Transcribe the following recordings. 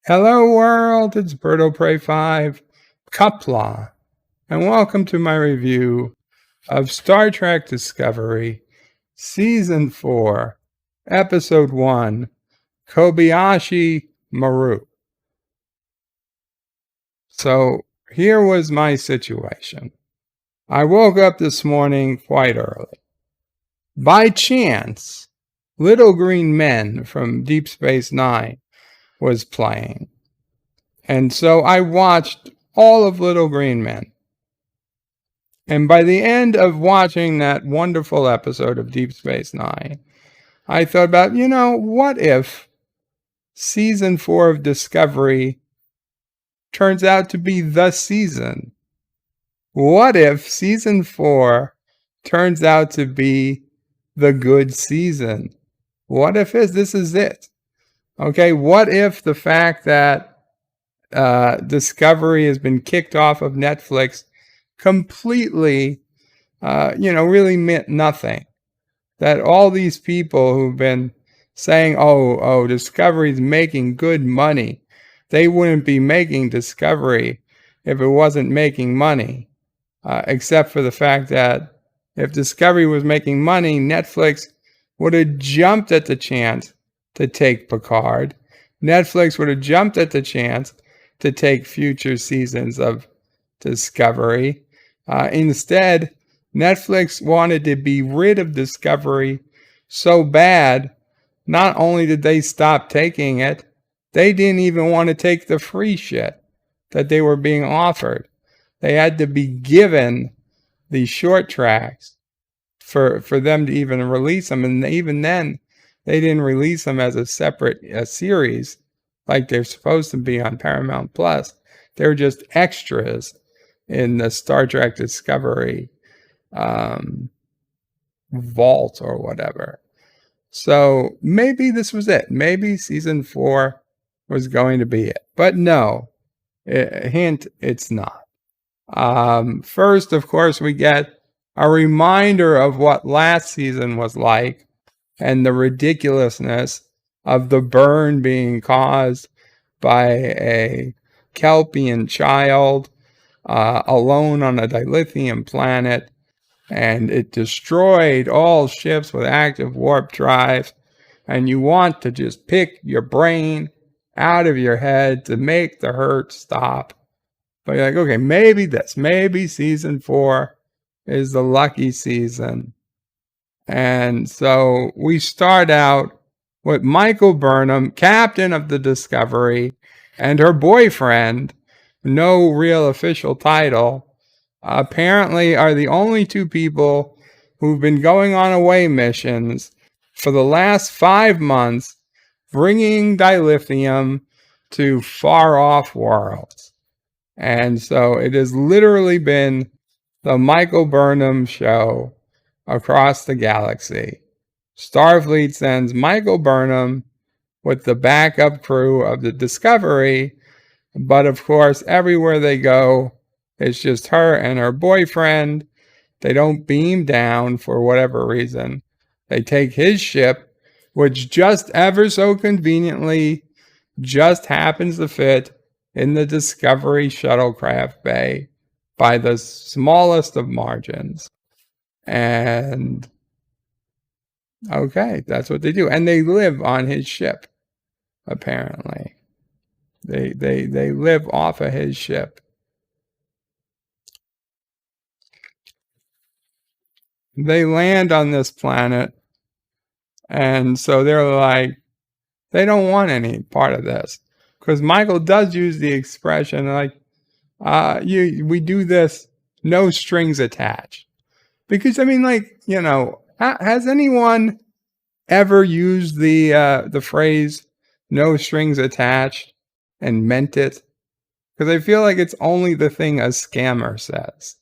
Hello world, it's Birdo Prey 5, Qapla, and welcome to my review of Star Trek Discovery, Season 4, Episode 1, Kobayashi Maru. So here was my situation. I woke up this morning quite early. By chance, Little Green Men from Deep Space Nine was playing. And so I watched all of Little Green Men. And by the end of watching that wonderful episode of Deep Space Nine, I thought about, what if Season 4 of Discovery turns out to be the season? What if Season 4 turns out to be the good season? What if this is it? Okay, what if the fact that Discovery has been kicked off of Netflix completely, really meant nothing? That all these people who've been saying, oh, Discovery's making good money, they wouldn't be making Discovery if it wasn't making money, except for the fact that if Discovery was making money, Netflix would have jumped at the chance to take Picard. Netflix would have jumped at the chance to take future seasons of Discovery. Instead, Netflix wanted to be rid of Discovery so bad, not only did they stop taking it, they didn't even want to take the free shit that they were being offered. They had to be given these short tracks for them to even release them. And even then, they didn't release them as a separate series like they're supposed to be on Paramount Plus. They're just extras in the Star Trek Discovery vault or whatever. So maybe this was it. Maybe Season 4 was going to be it. But no, hint, it's not. First, of course, we get a reminder of what last season was like and the ridiculousness of the burn being caused by a Kelpian child alone on a dilithium planet, and it destroyed all ships with active warp drives, and you want to just pick your brain out of your head to make the hurt stop. But you're like, okay, maybe Season 4 is the lucky season. And so we start out with Michael Burnham, captain of the Discovery, and her boyfriend, no real official title, apparently are the only two people who've been going on away missions for the last 5 months, bringing dilithium to far-off worlds. And so it has literally been the Michael Burnham show across the galaxy. Starfleet sends Michael Burnham with the backup crew of the Discovery, but of course, everywhere they go, it's just her and her boyfriend. They don't beam down for whatever reason. They take his ship, which just ever so conveniently just happens to fit in the Discovery shuttlecraft bay by the smallest of margins. And okay, that's what they do. And they live on his ship, apparently. They live off of his ship. They land on this planet, and so they're like, they don't want any part of this. Because Michael does use the expression like, we do this, no strings attached. Because, has anyone ever used the phrase no strings attached and meant it? Because I feel like it's only the thing a scammer says.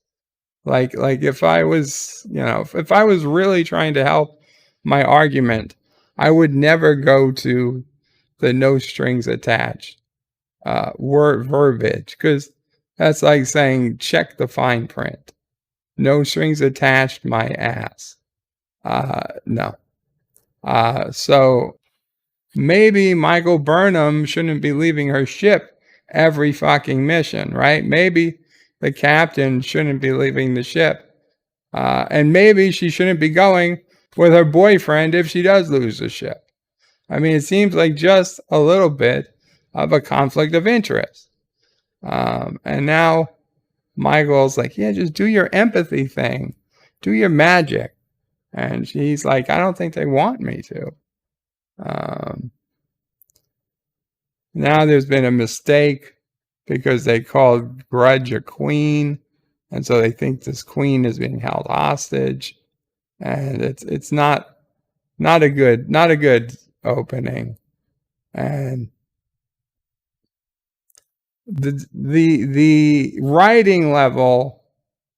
Like if I was, if I was really trying to help my argument, I would never go to the no strings attached word verbiage, because that's like saying check the fine print. No strings attached, my ass. No. So maybe Michael Burnham shouldn't be leaving her ship every fucking mission, right? Maybe the captain shouldn't be leaving the ship. And maybe she shouldn't be going with her boyfriend if she does lose the ship. I mean, it seems like just a little bit of a conflict of interest. And now Michael's like, yeah, just do your empathy thing. Do your magic. And she's like, I don't think they want me to. Now there's been a mistake because they called Grudge a queen. And so they think this queen is being held hostage. And it's not a good opening. And the writing level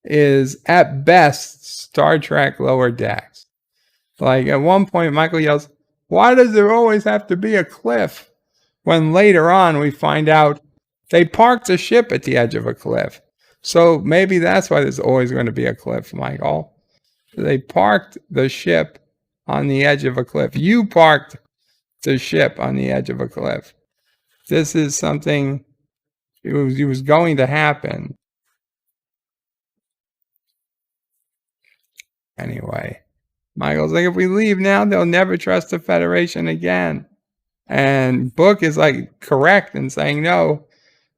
is at best Star Trek Lower Decks. Like at one point Michael yells, "Why does there always have to be a cliff?" When later on we find out they parked a ship at the edge of a cliff. So maybe that's why there's always going to be a cliff, Michael. They parked the ship on the edge of a cliff. You parked the ship on the edge of a cliff. This is something, it was going to happen. Anyway, Michael's like, if we leave now, they'll never trust the Federation again. And Book is like correct in saying, no,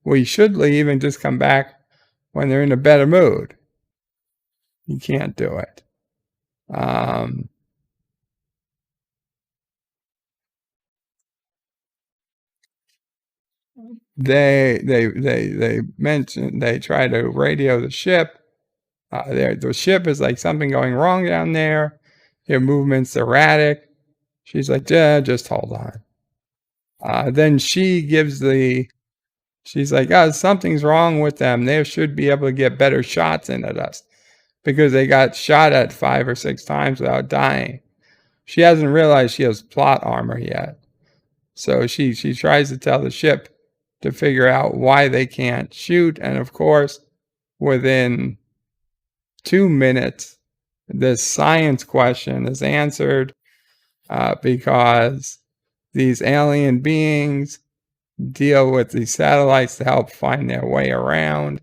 we should leave and just come back when they're in a better mood. You can't do it. They mentioned, they try to radio the ship. The ship is like something going wrong down there. Their movement's erratic. She's like, yeah, just hold on. Then she gives she's like, oh, something's wrong with them. They should be able to get better shots in at us because they got shot at 5 or 6 times without dying. She hasn't realized she has plot armor yet. So she tries to tell the ship to figure out why they can't shoot. And of course, within 2 minutes, this science question is answered because these alien beings deal with these satellites to help find their way around,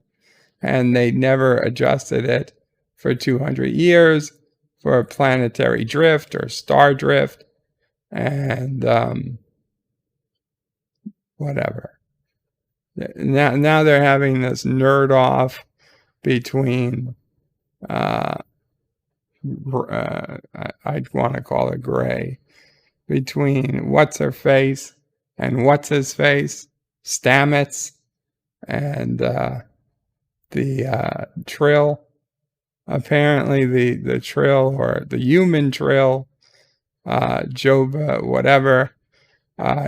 and they never adjusted it for 200 years for planetary drift or star drift, and whatever. Now they're having this nerd off between I'd want to call it gray, between what's her face and what's his face, Stamets, and the Trill. Apparently the Trill, or the human Trill, Joba, whatever,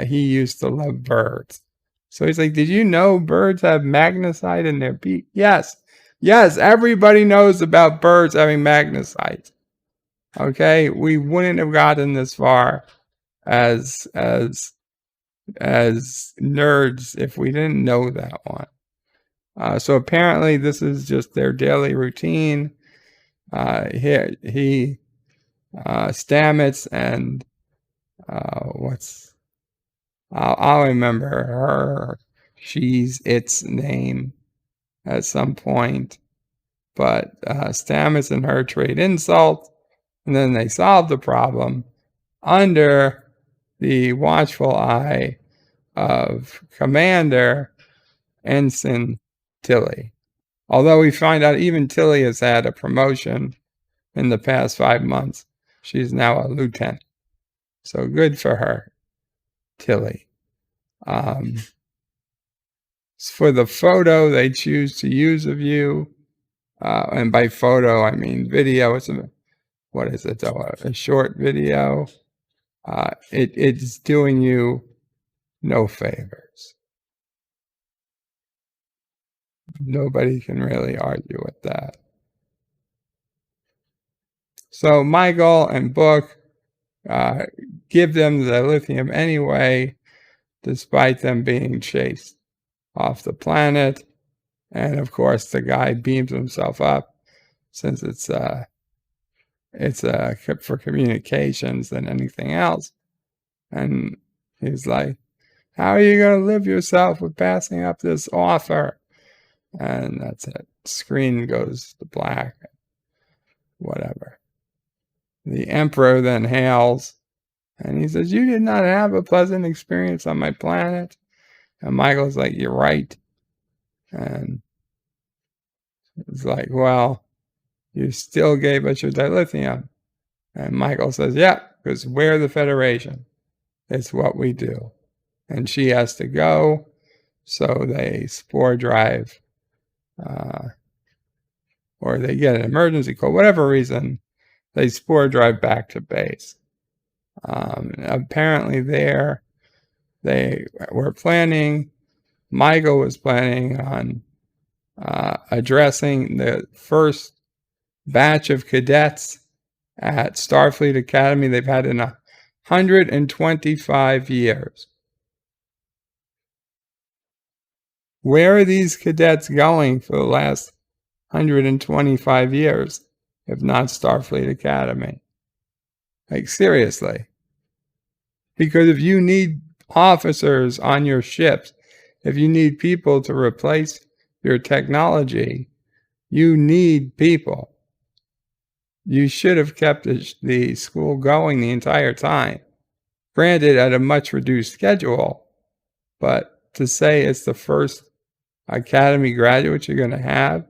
he used to love birds. So he's like, did you know birds have magnesite in their beak? Yes, everybody knows about birds having magnesite. Okay, we wouldn't have gotten this far as nerds if we didn't know that one. So apparently this is just their daily routine. He Stamets and I'll remember her. Its name at some point. But Stamets and her trade insult, and then they solve the problem under the watchful eye of Commander Ensign Tilly. Although we find out even Tilly has had a promotion in the past 5 months. She's now a lieutenant. So good for her, Tilly. For the photo they choose to use of you, and by photo I mean video. It's a short video. It's doing you no favors. Nobody can really argue with that. So Michael and Book give them the lithium anyway, despite them being chased off the planet. And of course, the guy beams himself up, since it's for communications than anything else. And He's like, how are you going to live yourself with passing up this offer? And that's it. Screen goes to black. Whatever. The emperor then hails, and he says, you did not have a pleasant experience on my planet. And Michael's like, you're right. And it's like, well, you still gave us your dilithium. And Michael says, yeah, because we're the Federation. It's what we do. And she has to go, so they spore drive, or they get an emergency call, whatever reason, they spore drive back to base. Apparently they were planning, Michael was planning on addressing the first batch of cadets at Starfleet Academy they've had in 125 years. Where are these cadets going for the last 125 years, if not Starfleet Academy? Like, seriously. Because if you need officers on your ships, if you need people to replace your technology, you need people. You should have kept the school going the entire time. Granted, at a much reduced schedule, but to say it's the first Academy graduates you're going to have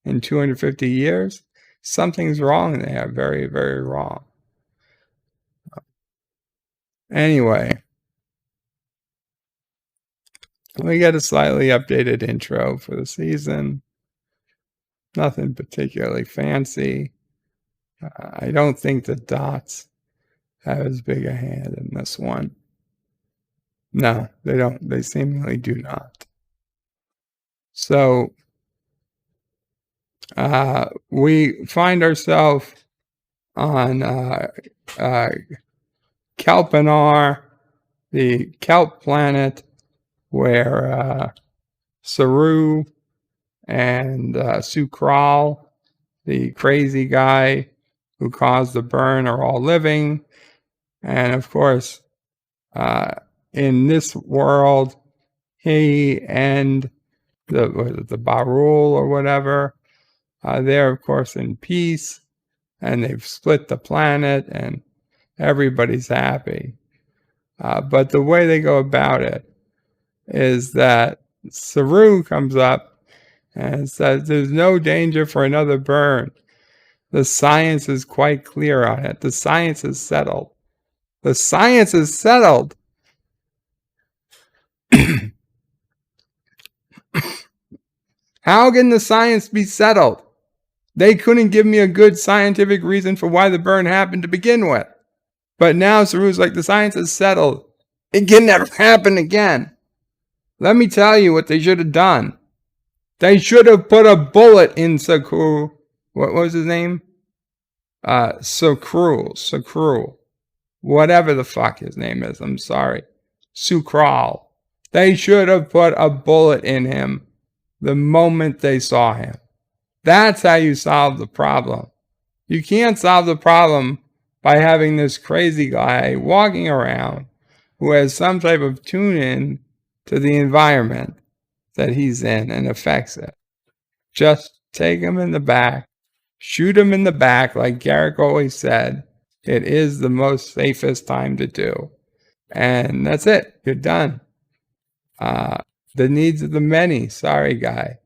in 250 years, something's wrong there. Very, very wrong. Anyway, we get a slightly updated intro for the season. Nothing particularly fancy. I don't think the dots have as big a hand in this one. No, they don't. They seemingly do not. So we find ourselves on Qapla, the kelp planet, where Saru and Qapla, the crazy guy who caused the burn, are all living. And of course, in this world, he and the Barul or whatever, they're of course in peace, and they've split the planet, and everybody's happy. But the way they go about it is that Saru comes up and says there's no danger for another burn. The science is quite clear on it. The science is settled. The science is settled. How can the science be settled? They couldn't give me a good scientific reason for why the burn happened to begin with. But now Saru's like, the science is settled. It can never happen again. Let me tell you what they should have done. They should have put a bullet in Sakru. What was his name? Sakru. Whatever the fuck his name is. I'm sorry. Sukral. They should have put a bullet in him the moment they saw him. That's how you solve the problem. You can't solve the problem by having this crazy guy walking around who has some type of tune-in to the environment that he's in and affects it. Just take him in the back, shoot him in the back, like Garrick always said. It is the most safest time to do. And that's it. You're done. The needs of the many. Sorry, guy.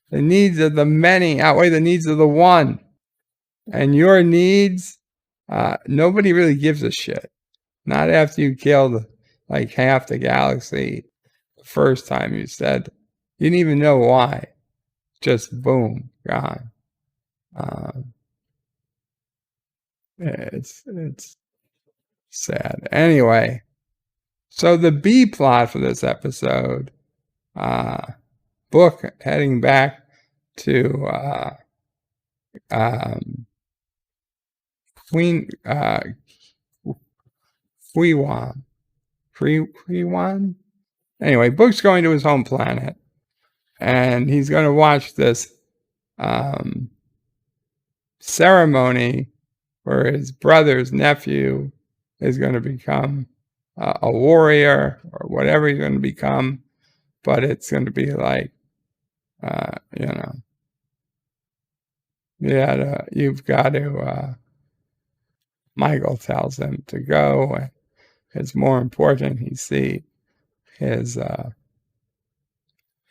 The needs of the many outweigh the needs of the one. And your needs, nobody really gives a shit. Not after you killed like half the galaxy the first time you said. You didn't even know why. Just boom, gone. It's sad. Anyway, so the B plot for this episode, Book heading back to Queen Qiwan. Anyway, Book's going to his home planet, and he's going to watch this ceremony where his brother's nephew is going to become a warrior or whatever he's going to become, but it's going to be like, you know, you've got to, Michael tells him to go, and it's more important he see his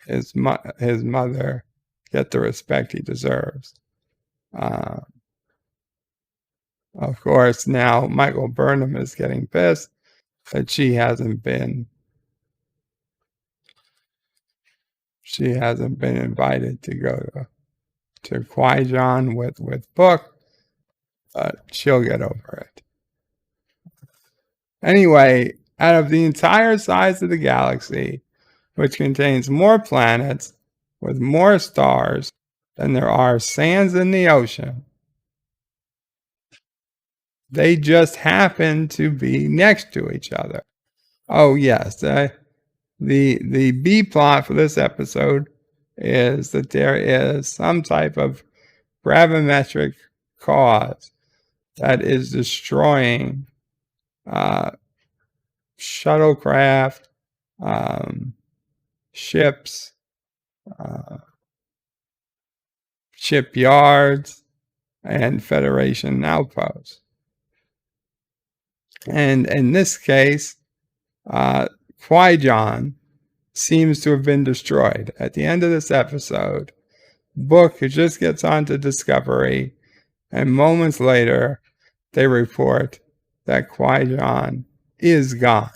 his mother get the respect he deserves. Uh, of course, now Michael Burnham is getting pissed that she hasn't been invited to go to Qui-Gon with Book, but she'll get over it. Anyway, out of the entire size of the galaxy, which contains more planets with more stars than there are sands in the ocean, they just happen to be next to each other. Oh yes, the B plot for this episode is that there is some type of gravimetric cause that is destroying shuttlecraft, ships, shipyards, and Federation outposts. And in this case, Qui-Gon seems to have been destroyed. At the end of this episode, Book just gets onto Discovery, and moments later, they report that Qui-Gon is gone.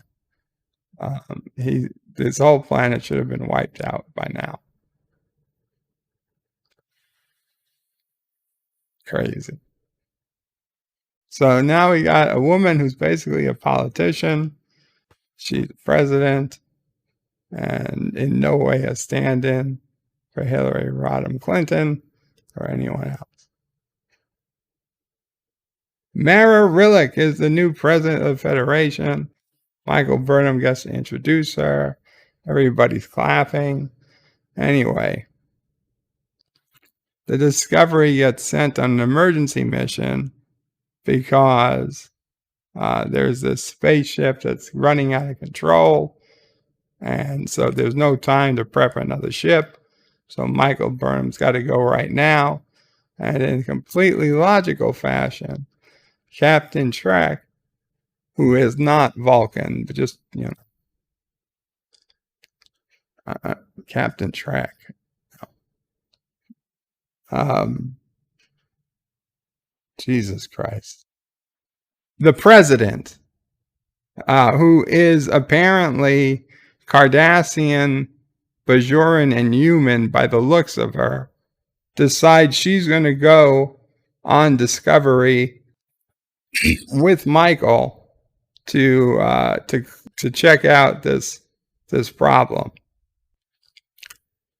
This whole planet should have been wiped out by now. Crazy. So now we got a woman who's basically a politician. She's president, and in no way a stand-in for Hillary Rodham Clinton or anyone else. Mara Rillick is the new president of the Federation. Michael Burnham gets to introduce her. Everybody's clapping. Anyway, the Discovery gets sent on an emergency mission because there's this spaceship that's running out of control. And so there's no time to prep another ship. So Michael Burnham's got to go right now. And in completely logical fashion, Captain Trek, who is not Vulcan, but just, Captain Trek. Jesus Christ. The president, who is apparently Cardassian, Bajoran, and human by the looks of her, decides she's going to go on Discovery with Michael to check out this problem.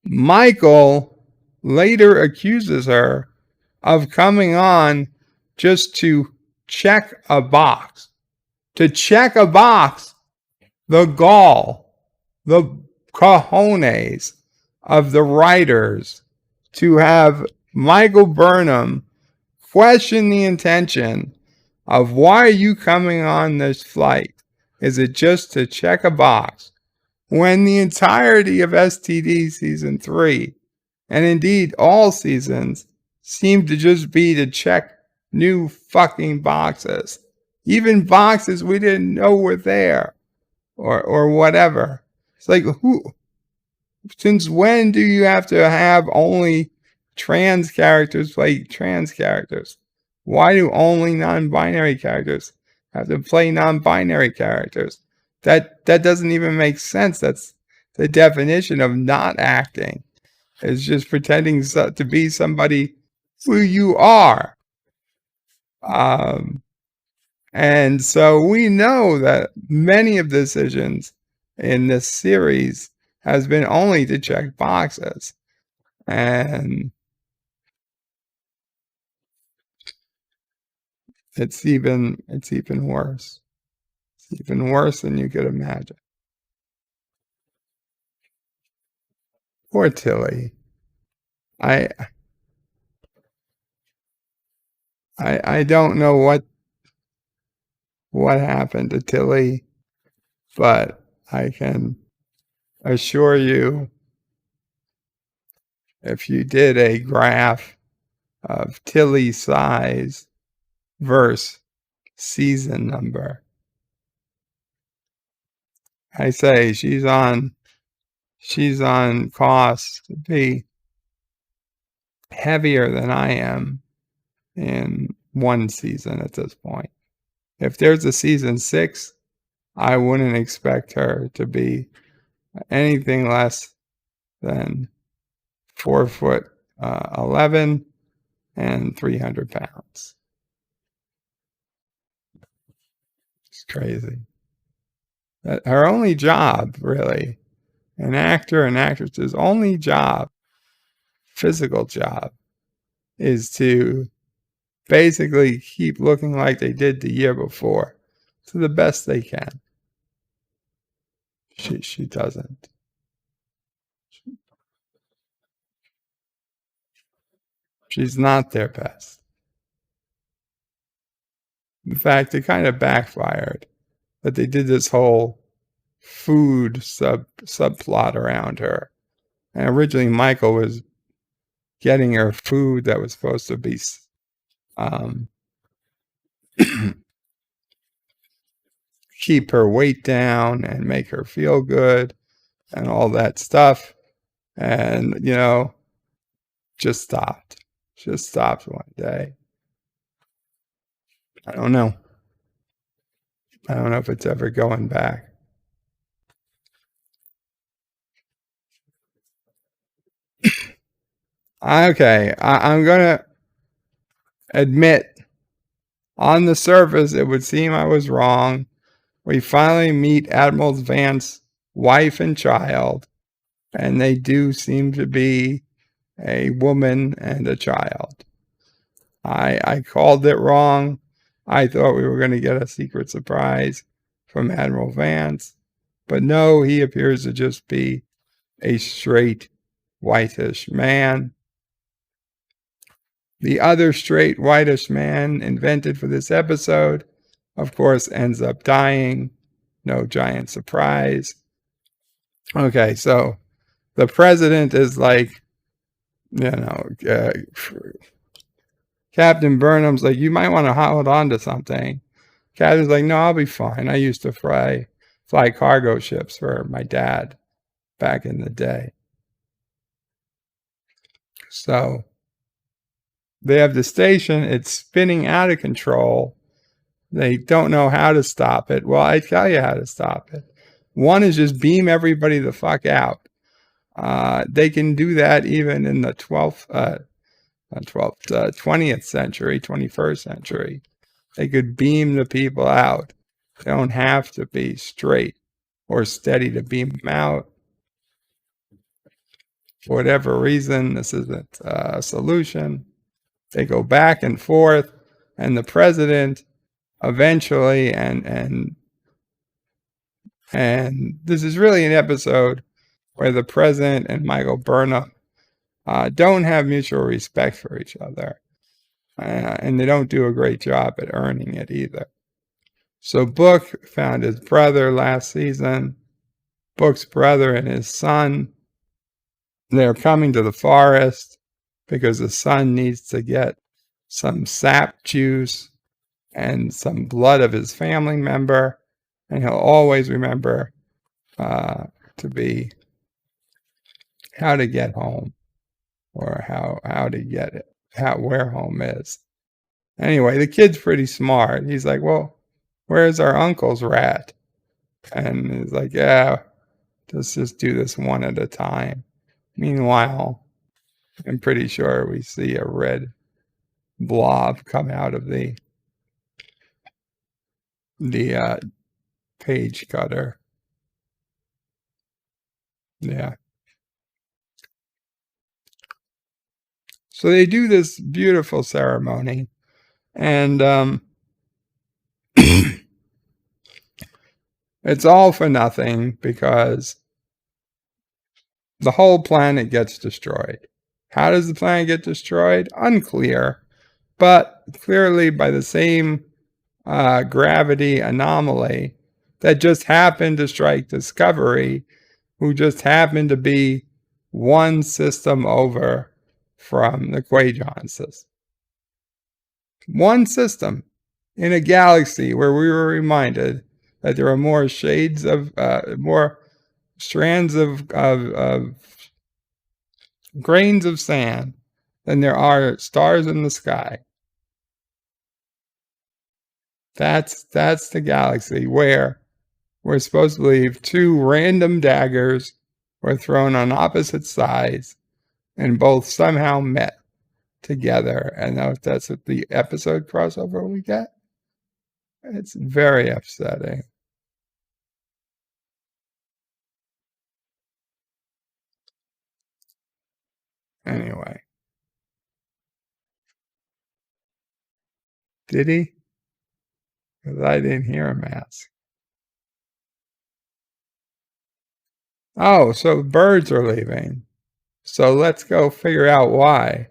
Michael later accuses her of coming on just to check a box. To check a box, the gall, the cojones of the writers to have Michael Burnham question the intention of, why are you coming on this flight? Is it just to check a box? When the entirety of STD season 3, and indeed all seasons, seem to just be to check new fucking boxes. Even boxes we didn't know were there, or whatever. It's like, since when do you have to have only trans characters play trans characters? Why do only non-binary characters have to play non-binary characters? That doesn't even make sense. That's the definition of not acting. It's just pretending to be somebody who you are. And so we know that many of the decisions in this series has been only to check boxes. And it's even worse. It's even worse than you could imagine. Poor Tilly. I don't know what happened to Tilly. But I can assure you, if you did a graph of Tilly's size versus season number, I say she's on course to be heavier than I am in one season at this point. If there's a season 6, I wouldn't expect her to be anything less than 4'11" and 300 pounds. It's crazy. Her only job, really, an actor and actress's only job, physical job, is to basically keep looking like they did the year before to the best they can. She doesn't. She's not their best. In fact, it kind of backfired that they did this whole food subplot around her. And originally Michael was getting her food that was supposed to be keep her weight down and make her feel good and all that stuff. And, just stopped. Just stopped one day. I don't know. I don't know if it's ever going back. Okay, I'm going to admit, on the surface, it would seem I was wrong. We finally meet Admiral Vance's wife and child, and they do seem to be a woman and a child. I called it wrong. I thought we were going to get a secret surprise from Admiral Vance, but no, he appears to just be a straight whitish man. The other straight whitish man invented for this episode, of course, ends up dying. No giant surprise. Okay, so the president is like, Captain Burnham's like, you might want to hold on to something. Captain's like, no, I'll be fine. I used to fly cargo ships for my dad back in the day. So they have the station. It's spinning out of control. They don't know how to stop it. Well, I tell you how to stop it. One is just beam everybody the fuck out. They can do that even in the 20th century, 21st century. They could beam the people out. They don't have to be straight or steady to beam them out. For whatever reason, this isn't a solution. They go back and forth, and the president eventually, and this is really an episode where the president and Michael Burnham don't have mutual respect for each other. And they don't do a great job at earning it either. So Book found his brother last season. Book's brother and his son, they're coming to the forest because the son needs to get some sap juice and some blood of his family member. And he'll always remember to be how to get home, or how to get it, where home is. Anyway, the kid's pretty smart. He's like, well, where's our uncle's rat? And he's like, yeah, let's just do this one at a time. Meanwhile, I'm pretty sure we see a red blob come out of the page cutter. Yeah. So they do this beautiful ceremony, and it's all for nothing because the whole planet gets destroyed. How does the planet get destroyed? Unclear, but clearly by the same gravity anomaly that just happened to strike Discovery, who just happened to be one system over from the Quajon system. One system in a galaxy where we were reminded that there are more shades of, more strands of grains of sand than there are stars in the sky. That's the galaxy where we're supposed to believe two random daggers were thrown on opposite sides and both somehow met together. And that's what the episode crossover we get. It's very upsetting. Anyway, did he? Because I didn't hear him ask. Oh, so birds are leaving. So let's go figure out why.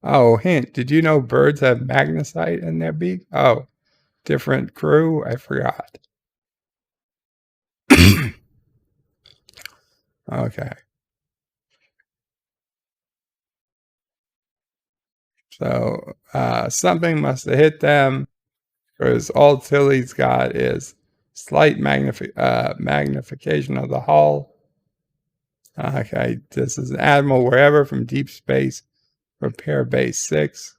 Oh, hint. Did you know birds have magnesite in their beak? Oh, different crew? I forgot. Okay. So something must have hit them because all Tilly's got is slight magnification of the hull. Okay, this is an Admiral wherever from deep space, repair base 6.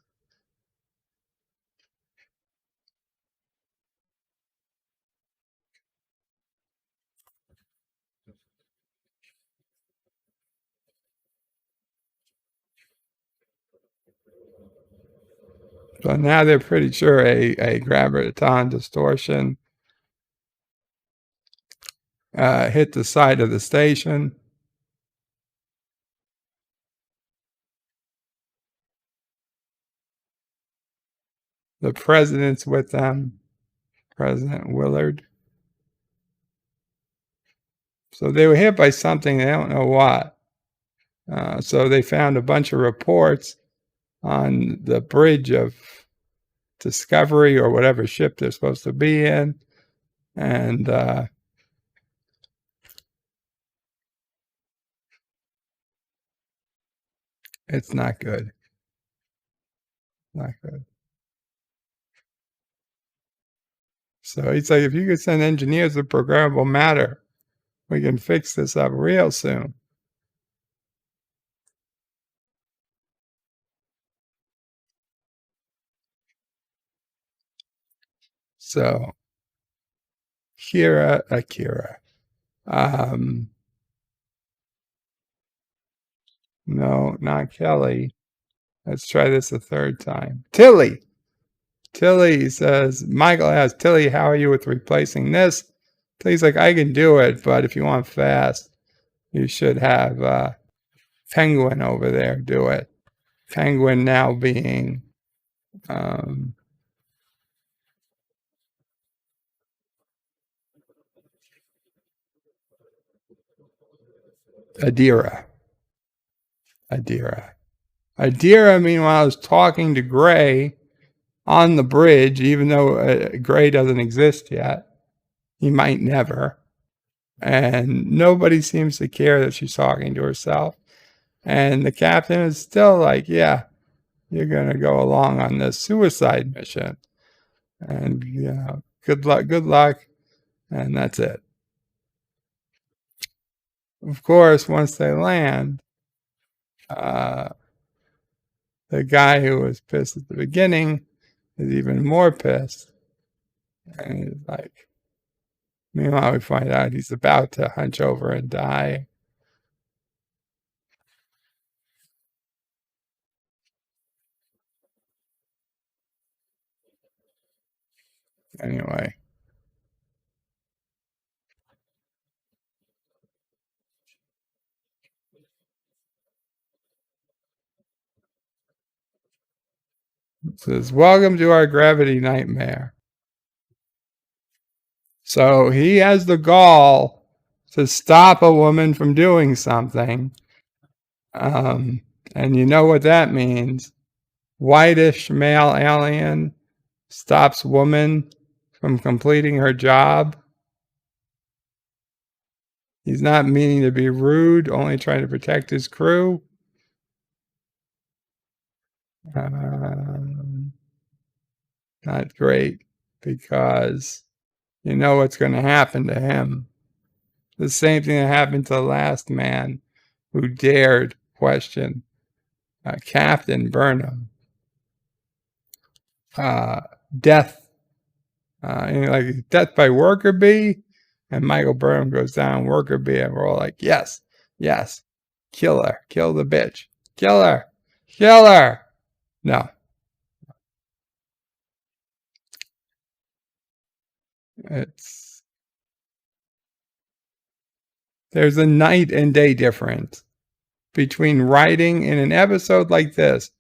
So now they're pretty sure a graviton distortion hit the side of the station. The president's with them, President Willard. So they were hit by something, they don't know what. So they found a bunch of reports on the bridge of Discovery or whatever ship they're supposed to be in. And it's not good. Not good. So he's like, if you could send engineers with programmable matter, we can fix this up real soon. So Akira. No, not Kelly. Let's try this a third time. Tilly. Tilly says, Michael asks, Tilly, how are you with replacing this? Tilly's like, I can do it, but if you want fast, you should have Penguin over there do it. Penguin now being Adira. Adira, meanwhile, is talking to Gray on the bridge, even though Gray doesn't exist yet. He might never. And nobody seems to care that she's talking to herself. And the captain is still like, yeah, you're going to go along on this suicide mission. And, you know, good luck. And that's it. Of course, once they land, the guy who was pissed at the beginning is even more pissed. And he's like, meanwhile, we find out he's about to hunch over and die. Anyway. It says, welcome to our gravity nightmare. So he has the gall to stop a woman from doing something. And you know what that means. Whitish male alien stops woman from completing her job. He's not meaning to be rude, only trying to protect his crew. Um, Not great, because you know what's going to happen to him. The same thing that happened to the last man who dared question Captain Burnham. Uh, Death, like death by worker bee. And Michael Burnham goes down worker bee, and we're all like, yes, yes, kill her, kill the bitch, kill her, kill her. No, it's there's a night and day difference between writing in an episode like this,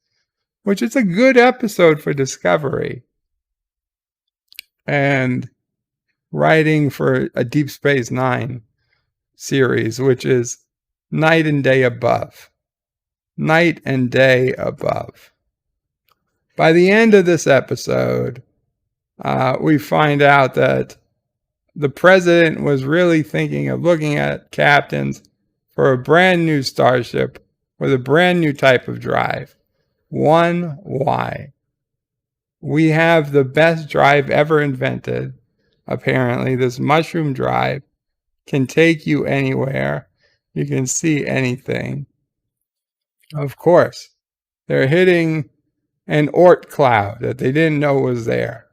which is a good episode for Discovery, and writing for a Deep Space Nine series, which is night and day above. Night and day above. By the end of this episode, we find out that the president was really thinking of looking at captains for a brand new starship with a brand new type of drive. 1Y. We have the best drive ever invented. Apparently, this mushroom drive can take you anywhere. You can see anything. Of course, they're hitting an Oort cloud that they didn't know was there.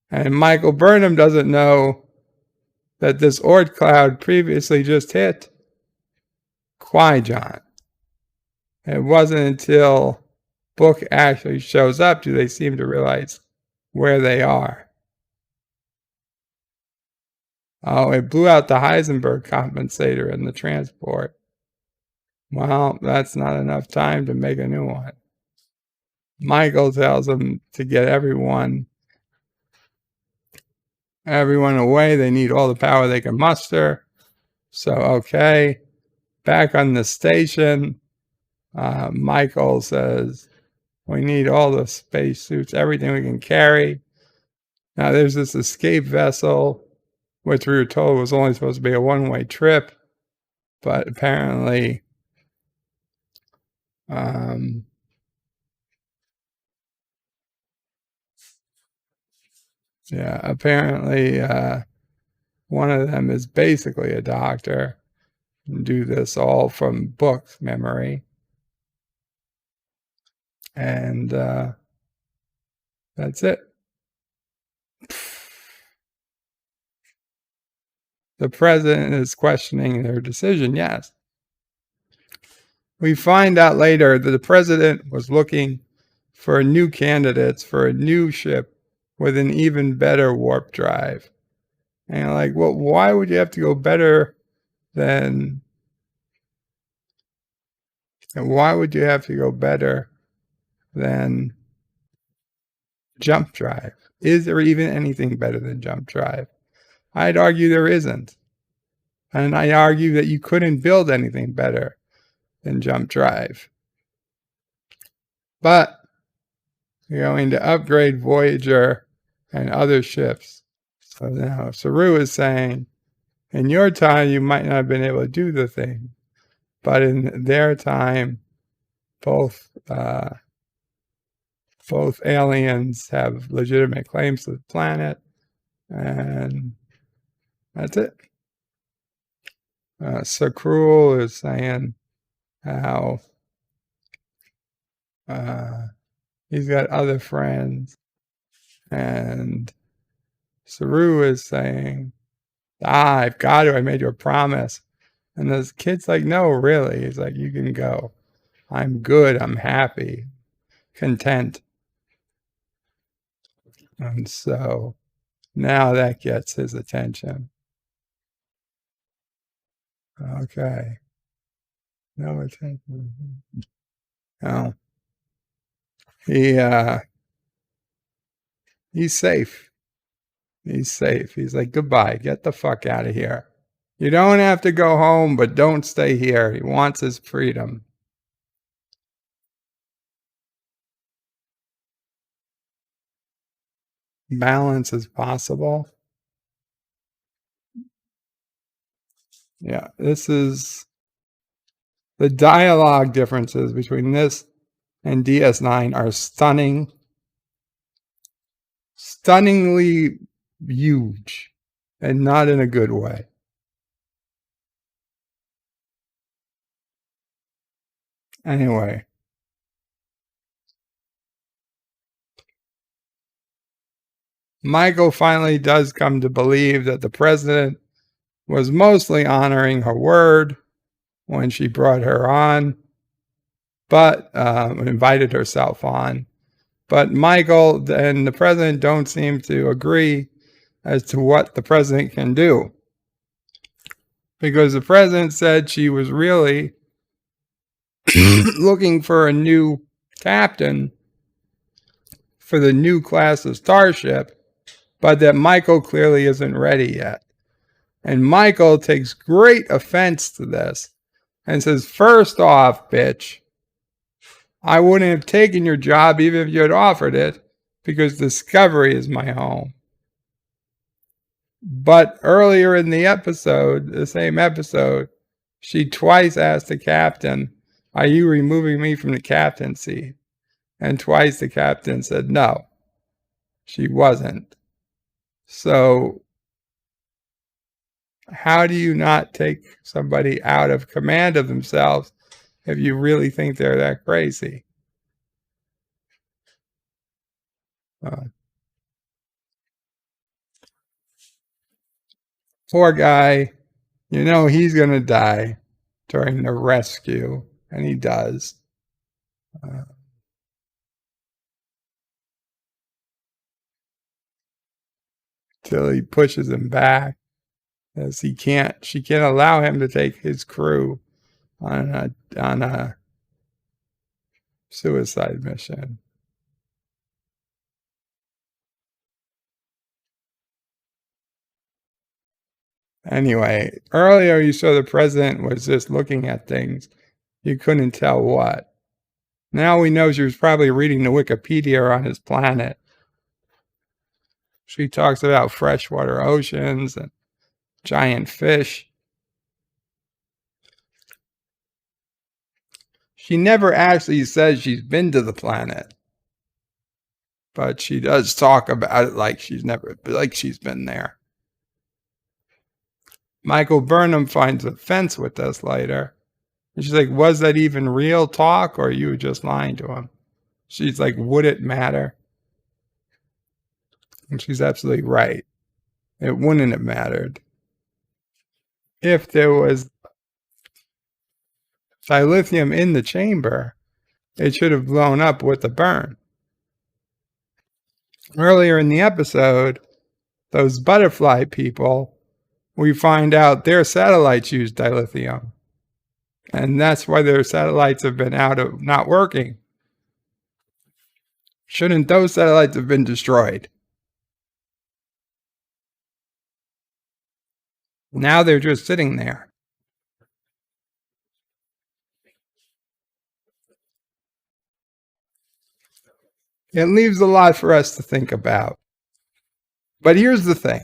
And Michael Burnham doesn't know that this Oort cloud previously just hit Qui-Gon. It wasn't until Book actually shows up do they seem to realize where they are. Oh, it blew out the Heisenberg compensator in the transport. Well, that's not enough time to make a new one. Michael tells them to get everyone away. They need all the power they can muster. So, okay, back on the station, Michael says, we need all the spacesuits, everything we can carry. Now, there's this escape vessel, which we were told was only supposed to be a one-way trip, but apparently, um, apparently, one of them is basically a doctor and do this all from book memory. And that's it. The president is questioning their decision, yes. We find out later that the president was looking for new candidates for a new ship with an even better warp drive. And like, well, why would you have to go better than why would you have to go better than jump drive? Is there even anything better than jump drive? I'd argue there isn't. And I argue that you couldn't build anything better than jump drive. But you're going to upgrade Voyager and other ships. So now Saru is saying, in your time, you might not have been able to do the thing. But in their time, both aliens have legitimate claims to the planet. And that's it. Sakruel is saying how he's got other friends. And Saru is saying, I've got to. I made you a promise. And this kid's like, no, really. He's like, you can go. I'm good. I'm happy. Content. And so now that gets his attention. Okay. No attention. No. He's safe. He's safe. He's like, goodbye. Get the fuck out of here. You don't have to go home, but don't stay here. He wants his freedom. Balance is possible. Yeah, this is the dialogue differences between this and DS9 are stunningly huge, and not in a good way. Anyway, Michael finally does come to believe that the president was mostly honoring her word when she brought her on, but invited herself on. But Michael and the president don't seem to agree as to what the president can do. Because the president said she was really looking for a new captain for the new class of starship, but that Michael clearly isn't ready yet. And Michael takes great offense to this and says, first off, bitch, I wouldn't have taken your job even if you had offered it, because Discovery is my home. But earlier in the episode, the same episode, she twice asked the captain, are you removing me from the captaincy? And twice the captain said no, she wasn't. So how do you not take somebody out of command of themselves if you really think they're that crazy? Poor guy, you know he's going to die during the rescue, and he does. Till he pushes him back, as she can't allow him to take his crew on a suicide mission. Anyway, earlier you saw the president was just looking at things. You couldn't tell what. Now we know she was probably reading the Wikipedia on his planet. She talks about freshwater oceans and giant fish. She never actually says she's been to the planet, but she does talk about it like she's been there. Michael Burnham finds offense with this later. And she's like, was that even real talk, or you were just lying to him? She's like, would it matter? And she's absolutely right. It wouldn't have mattered. If there was dilithium in the chamber, it should have blown up with the burn. Earlier in the episode, those butterfly people, we find out their satellites use dilithium. And that's why their satellites have been not working. Shouldn't those satellites have been destroyed? Now they're just sitting there. It leaves a lot for us to think about. But here's the thing.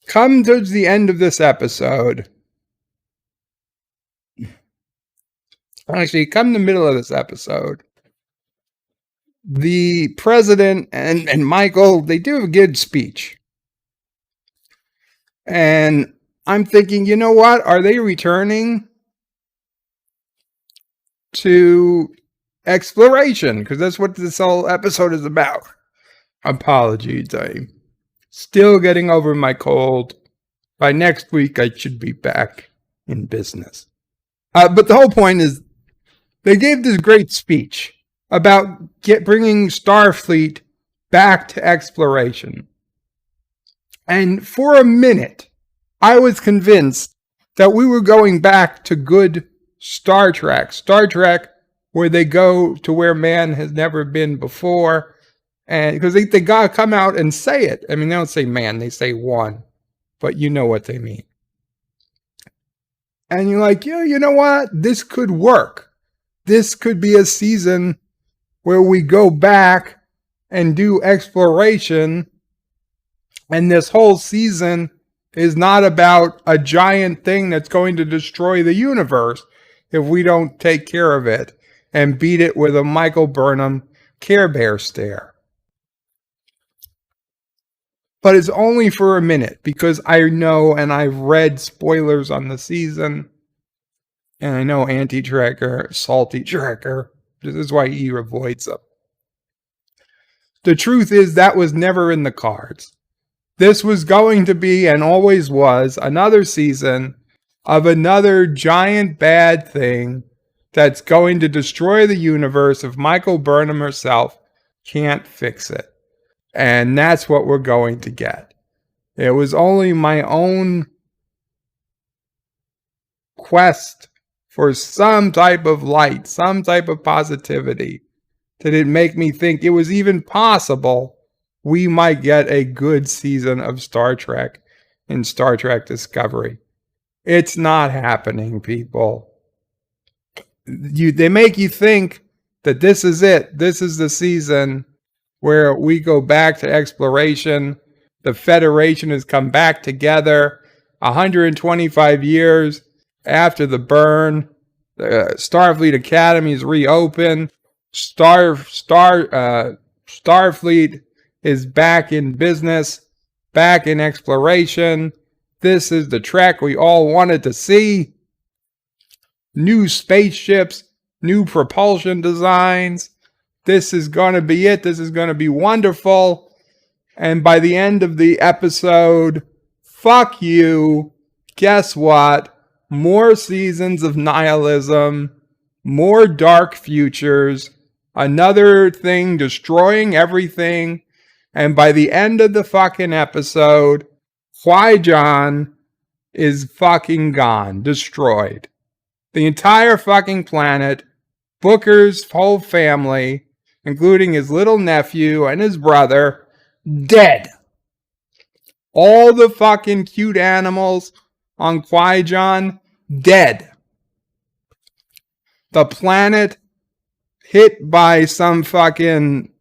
Come towards the end of this episode, actually, come the middle of this episode, the president and Michael, they do a good speech. And I'm thinking, you know what? Are they returning to exploration? Because that's what this whole episode is about. Apologies, I'm still getting over my cold. By next week, I should be back in business. But the whole point is, they gave this great speech about bringing Starfleet back to exploration. And for a minute, I was convinced that we were going back to good Star Trek where they go to where man has never been before. And because they got to come out and say it. I mean, they don't say man, they say one, but you know what they mean. And you're like, yeah, you know what? This could work. This could be a season where we go back and do exploration. And this whole season is not about a giant thing that's going to destroy the universe if we don't take care of it and beat it with a Michael Burnham Care Bear stare. But it's only for a minute because I know and I've read spoilers on the season. And I know Anti-Tracker, Salty Tracker. This is why he avoids them. The truth is that was never in the cards. This was going to be and always was another season of another giant bad thing that's going to destroy the universe if Michael Burnham herself can't fix it. And that's what we're going to get. It was only my own quest for some type of light, some type of positivity, that it make me think it was even possible we might get a good season of Star Trek in Star Trek Discovery. It's not happening, people. They make you think that this is it. This is the season where we go back to exploration. The Federation has come back together 125 years after the burn. The Starfleet Academy is reopened. Starfleet is back in business, back in exploration. This is the Trek we all wanted to see. New spaceships, new propulsion designs. This is going to be it. This is going to be wonderful. And by the end of the episode, fuck you. Guess what? More seasons of nihilism, more dark futures, another thing destroying everything. And by the end of the fucking episode, Qui-Gon is fucking gone, destroyed. The entire fucking planet, Booker's whole family, including his little nephew and his brother, dead. All the fucking cute animals on Qui-Gon, dead. The planet hit by some fucking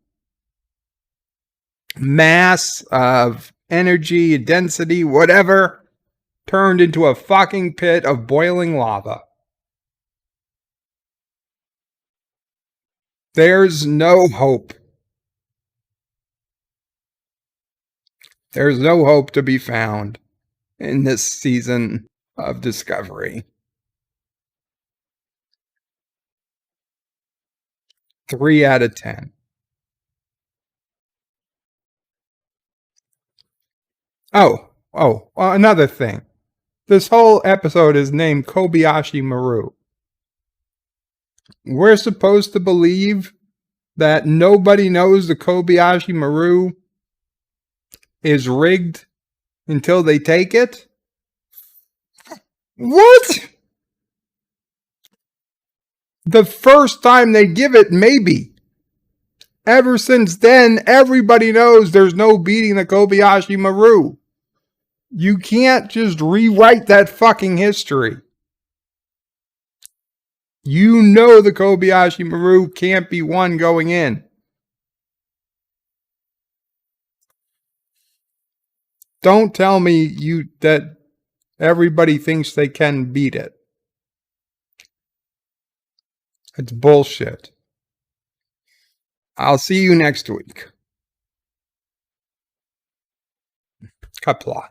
mass of energy, density, whatever, turned into a fucking pit of boiling lava. There's no hope. There's no hope to be found in this season of Discovery. 3 out of 10. Another thing. This whole episode is named Kobayashi Maru. We're supposed to believe that nobody knows the Kobayashi Maru is rigged until they take it? What? The first time they give it, maybe. Ever since then, everybody knows there's no beating the Kobayashi Maru. You can't just rewrite that fucking history. You know the Kobayashi Maru can't be won going in. Don't tell me that everybody thinks they can beat it. It's bullshit. I'll see you next week. Qapla.